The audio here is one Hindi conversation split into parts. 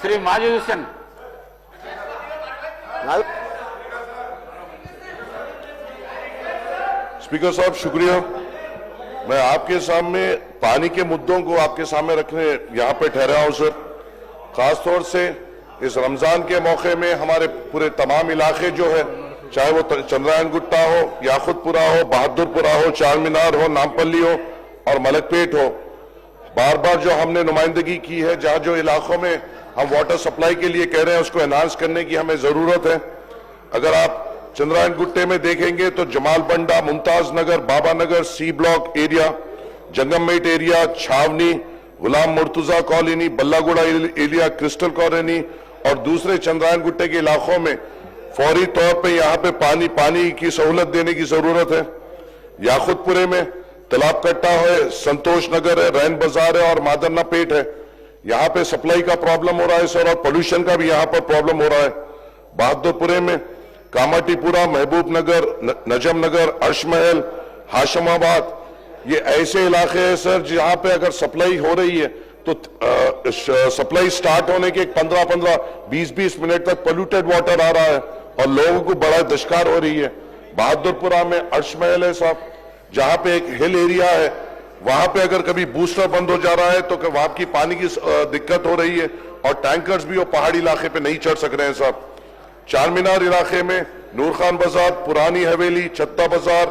श्री माजिद हुसैन। स्पीकर साहब शुक्रिया। मैं आपके सामने पानी के मुद्दों को आपके सामने रखने यहाँ पे ठहरा हूँ सर। खासतौर से इस रमजान के मौके में हमारे पूरे तमाम इलाके जो है, चाहे वो चंद्रायन गुट्टा हो, याकुतपुरा हो, बहादुरपुरा हो, चार मीनार हो, नामपल्ली हो और मलकपेट हो, बार बार जो हमने नुमाइंदगी की है, जहां जो इलाकों में हम वाटर सप्लाई के लिए कह रहे हैं उसको एनहांस करने की हमें जरूरत है। अगर आप चंद्रायन गुट्टे में देखेंगे तो Jamal Banda, Mumtaz Nagar, Baba Nagar, C block area, Jangammet area, Chhawni, Ghulam Murtuza colony, Ballaguda area, crystal colony और दूसरे चंद्रायन गुट्टे के इलाकों में फौरी तौर पे यहाँ पे पानी की सहूलत देने की जरूरत है। याकुतपुरे में तालाब कट्टा है, संतोष नगर है, रैन बाजार है और मादरना पेट है। यहाँ पे सप्लाई का प्रॉब्लम हो रहा है सर और पोल्यूशन का भी यहाँ पर प्रॉब्लम हो रहा है। बहादुरपुरे में कामाटीपुरा, महबूब नगर, नजम नगर, अर्शमहल, हाशमाबाद, ये ऐसे इलाके हैं सर जहां पे अगर सप्लाई हो रही है तो सप्लाई स्टार्ट होने के 15-15, 20-20 मिनट तक पोल्यूटेड वाटर आ रहा है और लोगों को बड़ा दशकार हो रही है। बहादुरपुरा में अर्शमहल है साहब, जहां पे एक हिल एरिया है, वहां पे अगर कभी बूस्टर बंद हो जा रहा है तो वहां की पानी की दिक्कत हो रही है और टैंकर्स भी वो पहाड़ी इलाके पे नहीं चढ़ सक रहे हैं साहब। चार मीनार इलाके में नूर खान बाजार, पुरानी हवेली, छत्ता बाजार,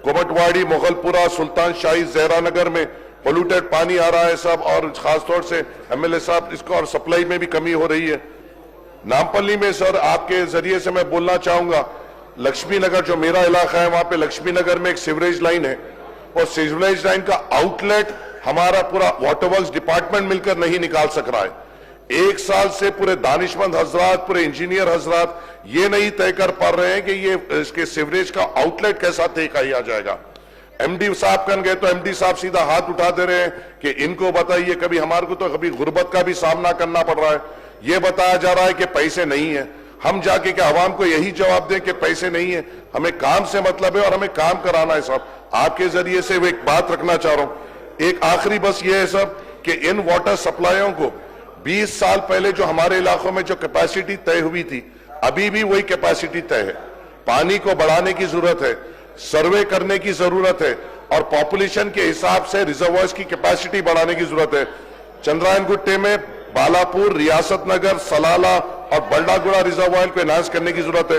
कोमटवाड़ी, मुगलपुरा, सुल्तान शाही, जहरा नगर में पोल्यूटेड पानी आ रहा है साहब और खासतौर से एमएलए साहब इसको और सप्लाई में भी कमी हो रही है। नामपल्ली में सर आपके जरिए से मैं बोलना चाहूंगा, लक्ष्मी नगर जो मेरा इलाका है वहां पे लक्ष्मी नगर में एक सीवरेज लाइन है और सीवरेज लाइन का आउटलेट हमारा पूरा वाटर वर्क्स डिपार्टमेंट मिलकर नहीं निकाल सक रहा है। एक साल से पूरे दानिशमंद हजरात, पूरे इंजीनियर हजरात ये नहीं तय कर पा रहे हैं कि ये इसके सीवरेज का आउटलेट कैसा तय किया जाएगा। एमडी साहब कन गए तो एमडी साहब सीधा हाथ उठा दे रहे हैं कि इनको बताइए। कभी हमारे को तो कभी गुर्बत का भी सामना करना पड़ रहा है, ये बताया जा रहा है कि पैसे नहीं है। हम जाके क्या आवाम को यही जवाब दें कि पैसे नहीं है? हमें काम से मतलब है और हमें काम कराना है साहब। आपके जरिए से एक बात रखना चाह रहा हूं, एक आखिरी बस ये है साहब कि इन वाटर सप्लाइयों को 20 साल पहले जो हमारे इलाकों में जो कैपेसिटी तय हुई थी, अभी भी वही कैपेसिटी तय है। पानी को बढ़ाने की जरूरत है, सर्वे करने की जरूरत है और पॉपुलेशन के हिसाब से रिजर्वायर्स की कैपेसिटी बढ़ाने की जरूरत है। चंद्रायन गुट्टे में बालापुर, रियासत नगर, सलाला और बल्डागुड़ा रिजर्वायर को एनहांस करने की जरूरत है।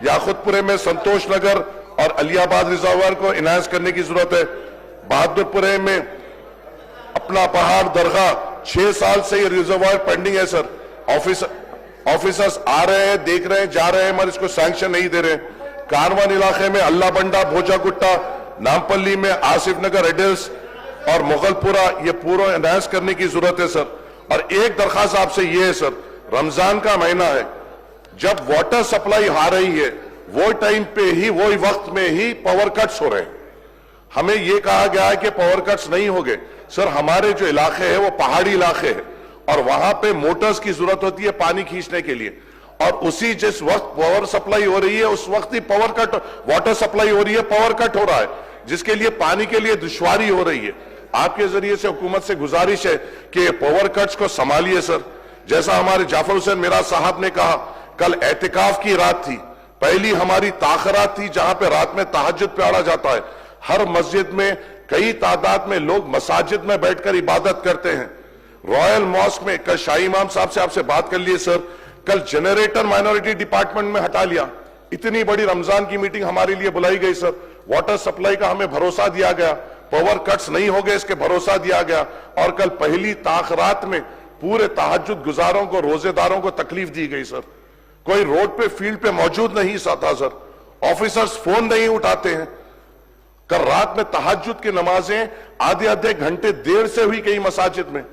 याकुतपुरे में संतोष नगर और अलियाबाद रिजर्वायर को एनहांस करने की जरूरत है। बहादुरपुरे में अपना पहाड़ दरगाह 6 साल से ये रिजर्वायर पेंडिंग है सर। ऑफिसर्स आ रहे हैं, देख रहे हैं, जा रहे हैं मगर इसको सैंक्शन नहीं दे रहे। कारवान इलाके में अल्लाह बंडा, भोजा गुट्टा, नामपल्ली में आसिफ नगर, एडल्स और मुगलपुरा, ये पूरा एनहांस करने की जरूरत है सर। और एक दरखास्त आपसे ये है सर, रमजान का महीना है, जब वाटर सप्लाई आ रही है वो टाइम पे ही, वो वक्त में ही पावर कट्स हो रहे हैं। हमें यह कहा गया है कि पावर कट्स नहीं हो गए सर। हमारे जो इलाके हैं वो पहाड़ी इलाके हैं और वहां पे मोटर्स की जरूरत होती है पानी खींचने के लिए और उसी जिस वक्त पावर सप्लाई हो रही है उस वक्त ही पावर कट, वाटर सप्लाई हो रही है, पावर कट हो रहा है, जिसके लिए पानी के लिए दुश्वारी हो रही है। आपके जरिए से हुकूमत से गुजारिश है कि पावर कट्स को संभालिए सर। जैसा हमारे जाफर हुसैन मिराज साहब ने कहा, कल एहतिकाफ की रात थी, पहली हमारी ताखरात थी जहां पे रात में तहज्जुद पढ़ा जाता है। हर मस्जिद में कई तादाद में लोग मसाजिद में बैठकर इबादत करते हैं। रॉयल मॉस्क में कल शाही इमाम साहब से आपसे बात कर लिए सर, कल जनरेटर माइनॉरिटी डिपार्टमेंट में हटा लिया। इतनी बड़ी रमजान की मीटिंग हमारे लिए बुलाई गई सर। वाटर सप्लाई का हमें भरोसा दिया गया, पावर कट्स नहीं हो गए इसके भरोसा दिया गया और कल पहली ताखरात में पूरे तहज्जुद गुजारों को, रोजेदारों को तकलीफ दी गई सर। कोई रोड पे, फील्ड पे मौजूद नहीं था सर। ऑफिसर्स फोन नहीं उठाते हैं। कल रात में तहज्जुद की नमाजें आधे घंटे देर से हुई कई मसाजिद में।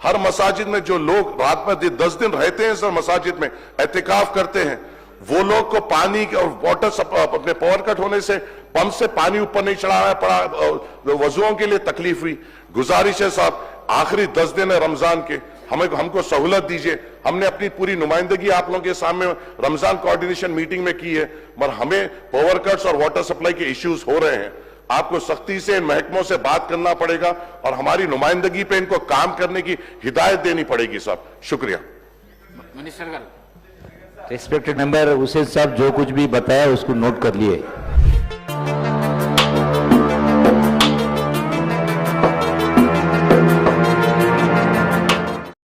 हर मसाजिद में जो लोग रात में 10 दिन रहते हैं सर, मसाजिद में एहतिकाफ करते हैं, वो लोग को पानी और वाटर अपने पावर कट होने से पंप से पानी ऊपर नहीं चढ़ाना पड़ा, वजुओं के लिए तकलीफ हुई। गुजारिश है साहब, आखिरी 10 दिन है रमजान के, हमको सहूलत दीजिए। हमने अपनी पूरी नुमाइंदगी आप लोगों के सामने रमजान कोऑर्डिनेशन मीटिंग में की है, मगर हमें पावर कट्स और वाटर सप्लाई के इश्यूज हो रहे हैं। आपको सख्ती से इन महकमों से बात करना पड़ेगा और हमारी नुमाइंदगी पे इनको काम करने की हिदायत देनी पड़ेगी साहब। शुक्रिया। मिनिस्टर गारू रेस्पेक्टेड मेंबर हुसैन साहब जो कुछ भी बताया उसको नोट कर लिए।